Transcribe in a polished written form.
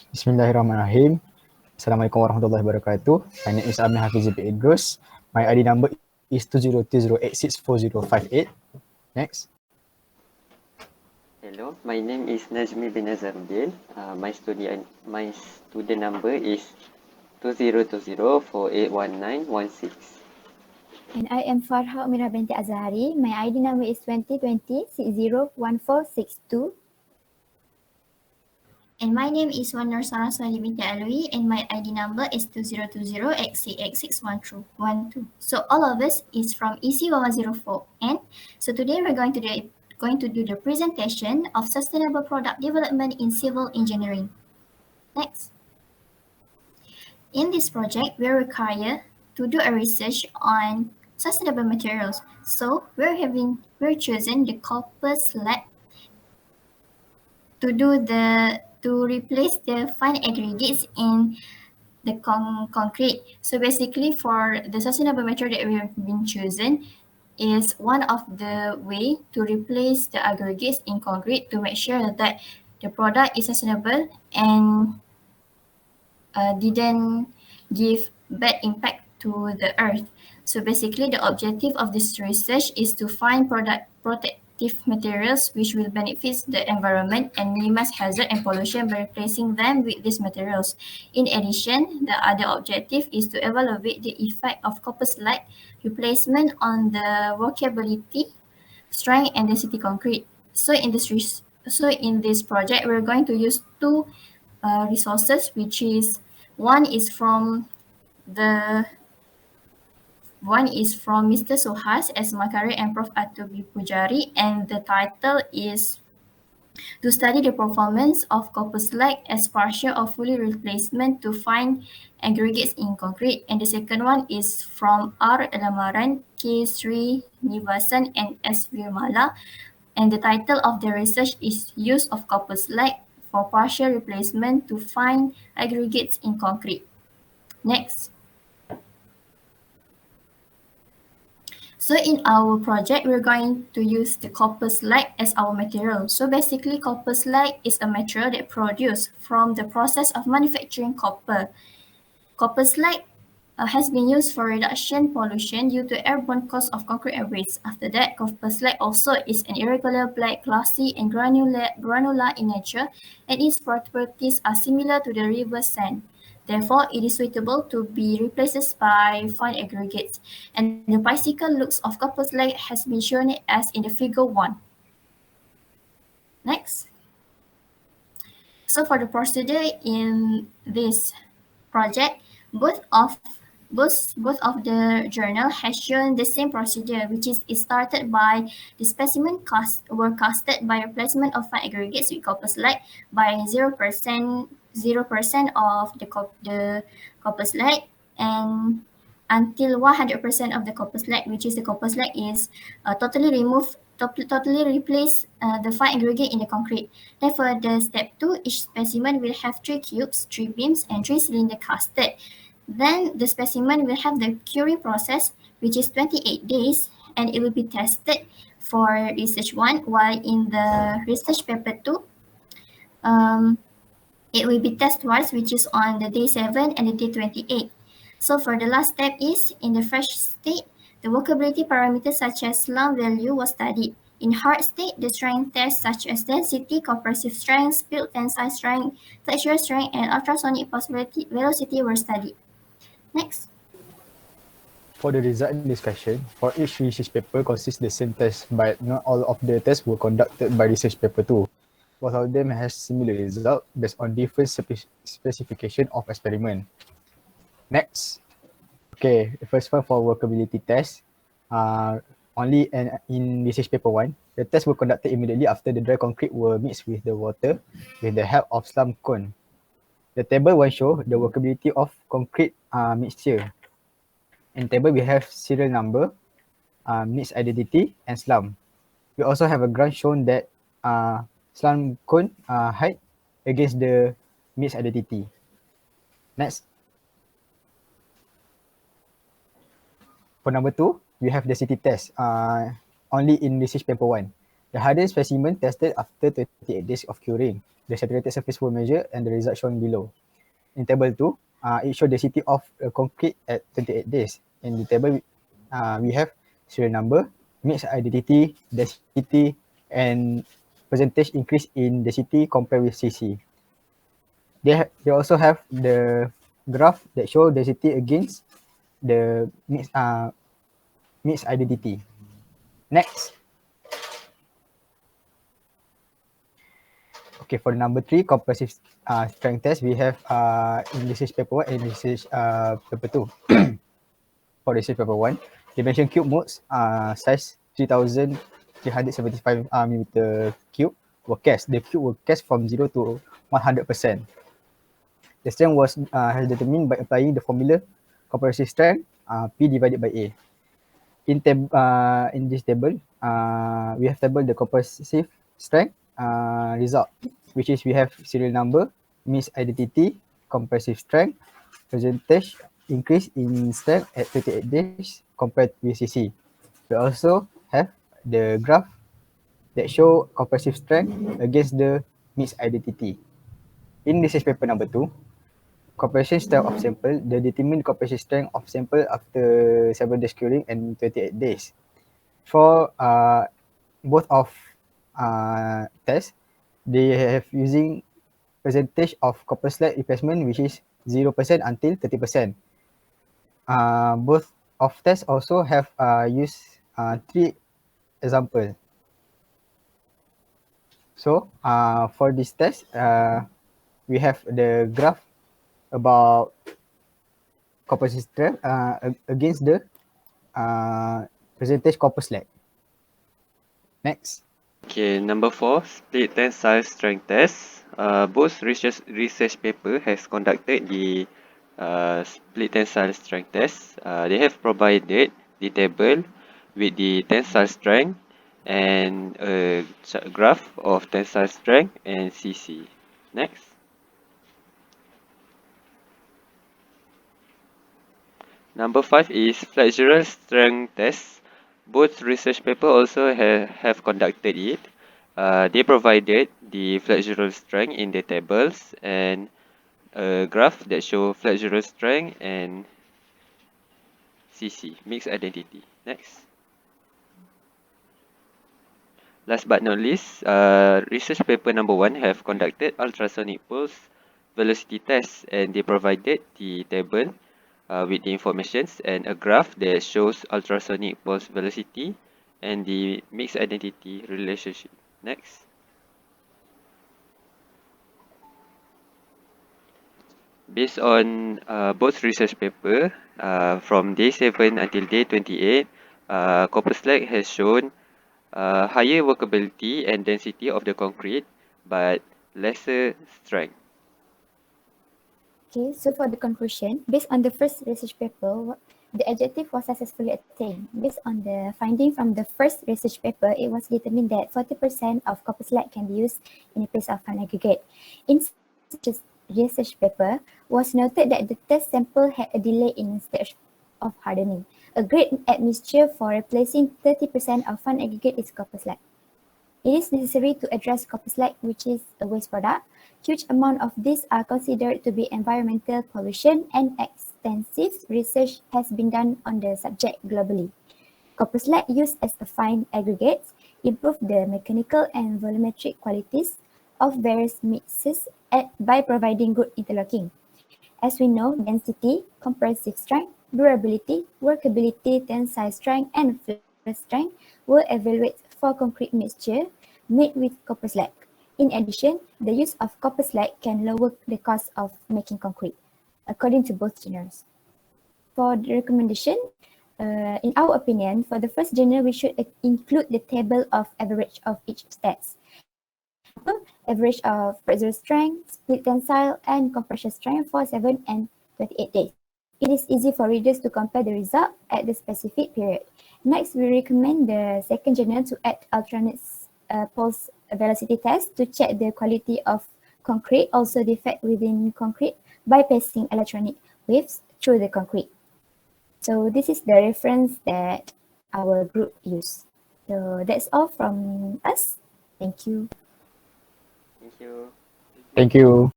Bismillahirrahmanirrahim. Assalamualaikum warahmatullahi wabarakatuh. My name is Amir Hafizin bin Idrus. My ID number is 2020864058. Next. Hello, my name is Najmi Bin Nazaruddin. My student number is 2020481916. And I am Farah Binti Azhari. My ID number is 2020601462. And my name is Nursarah Binti Aluwi, and my ID number is 2020xcx61212. So all of us is from EC1104N. So today we're going to do the presentation of sustainable product development in civil engineering. Next. In this project, we're required to do a research on sustainable materials. So we're choosing the copper slag to replace the fine aggregates in the concrete. So basically, for the sustainable material that we have been chosen is one of the way to replace the aggregates in concrete to make sure that the product is sustainable and didn't give bad impact to the earth. So basically, the objective of this research is to find protective materials which will benefit the environment and minimize hazard and pollution by replacing them with these materials. In addition, the other objective is to evaluate the effect of copper slag replacement on the workability, strength, and density concrete. So in this project, we're going to use two resources, which is one is from Mr. Suhas as Makari and Prof. Atubi Pujari, and the title is to study the performance of copper slag as partial or fully replacement to fine aggregates in concrete. And the second one is from R. Elamaran, K. Sri Nivasan, and S. Virmala. And the title of the research is Use of Copper Slag for Partial Replacement to Fine Aggregates in Concrete. Next. So in our project, we're going to use the copper slag as our material. So basically, copper slag is a material that produced from the process of manufacturing copper. Copper slag has been used for reduction pollution due to airborne cause of concrete and waste. After that, copper slag also is an irregular black, glossy, and granular in nature, and its properties are similar to the river sand. Therefore, it is suitable to be replaced by fine aggregates. And the bicycle looks of copper slag has been shown as in the figure 1. Next. So for the procedure in this project, both of the journal has shown the same procedure, which is it started by the specimen were casted by replacement of fine aggregates with copper slag by 0% of the copper slag, and until 100% of the copper slag, which is the copper slag is totally replace the fine aggregate in the concrete. Then for the step 2, each specimen will have 3 cubes, 3 beams, and 3 cylinders casted. Then the specimen will have the curing process, which is 28 days, and it will be tested for research 1, while in the research paper 2, it will be tested twice, which is on the day 7 and the day 28. So for the last step is, in the fresh state, the workability parameters such as slump value was studied. In hard state, the strength tests such as density, compressive strength, spill tensile strength, textural strength, and ultrasonic velocity were studied. Next. For the result discussion, for each research paper consists the same test, but not all of the tests were conducted by research paper 2. Both of them has similar result based on different specification of experiment. Next. Okay, the first one for workability test. Only in research paper 1, the test were conducted immediately after the dry concrete were mixed with the water with the help of slump cone. The table 1 show the workability of concrete mixture. In table, we have serial number, mix identity, and slump. We also have a graph shown that slump cone height against the mix identity. Next. For number 2, we have the city test only in research paper 1. The hardened specimen tested after 28 days of curing. The saturated surface were measured and the result shown below. In table 2, it showed density of concrete at 28 days. In the table, we have serial number, mixed identity, density, and percentage increase in density compared with CC. They also have the graph that show density against the mixed identity. Next. Okay, for number 3, comprehensive strength test, we have in research paper 1 and research paper 2. For research paper 1, dimension cube modes, size 3,375 millimeter cube were cast. The cube were cast from 0 to 100%. The strength was has determined by applying the formula compressive strength P divided by A. In this table, we have table the compressive strength result, which is we have serial number, mixed identity, compressive strength, percentage increase in strength at 28 days compared with CC. We also have the graph that show compressive strength against the mixed identity. In research paper number 2, compression strength of sample, they determine compression strength of sample after 7 days curing and 28 days. For both of tests, they have using percentage of copper slag replacement, which is 0% until 30%. Both of tests also have used 3 examples. So for this test, we have the graph about compression strength against the percentage copper slag. Next. Okay, number 4, split tensile strength test. Both research paper has conducted the split tensile strength test. They have provided the table with the tensile strength and a graph of tensile strength and CC. Next. Number 5 is flexural strength test. Both research paper also have conducted it. They provided the flexural strength in the tables and a graph that show flexural strength and CC, mixed identity. Next. Last but not least, research paper number 1 have conducted ultrasonic pulse velocity test and they provided the table with the informations and a graph that shows ultrasonic pulse velocity and the mixed identity relationship. Next. Based on both research paper, from day 7 until day 28, copper slag has shown higher workability and density of the concrete, but lesser strength. Okay, so for the conclusion, based on the first research paper, the objective was successfully attained. Based on the finding from the first research paper, it was determined that 40% of copper slag can be used in the place of fine aggregate. In such research paper, was noted that the test sample had a delay in stage of hardening. A great admixture for replacing 30% of fine aggregate is copper slag. It is necessary to address copper slag, which is a waste product. Huge amount of these are considered to be environmental pollution and extensive research has been done on the subject globally. Copper slag used as a fine aggregate improve the mechanical and volumetric qualities of various mixes by providing good interlocking. As we know, density, compressive strength, durability, workability, tensile strength, and flexural strength were evaluated for concrete mixture made with copper slag. In addition, the use of copper slag can lower the cost of making concrete, according to both journals. For the recommendation, in our opinion, for the first journal, we should include the table of average of each stats. Average of flexural strength, split tensile, and compression strength for 7 and 28 days. It is easy for readers to compare the result at the specific period. Next, we recommend the second journal to add alternate pulse velocity test to check the quality of concrete, also defect within concrete by passing electronic waves through the concrete. So this is the reference that our group used. So that's all from us. Thank you. Thank you. Thank you.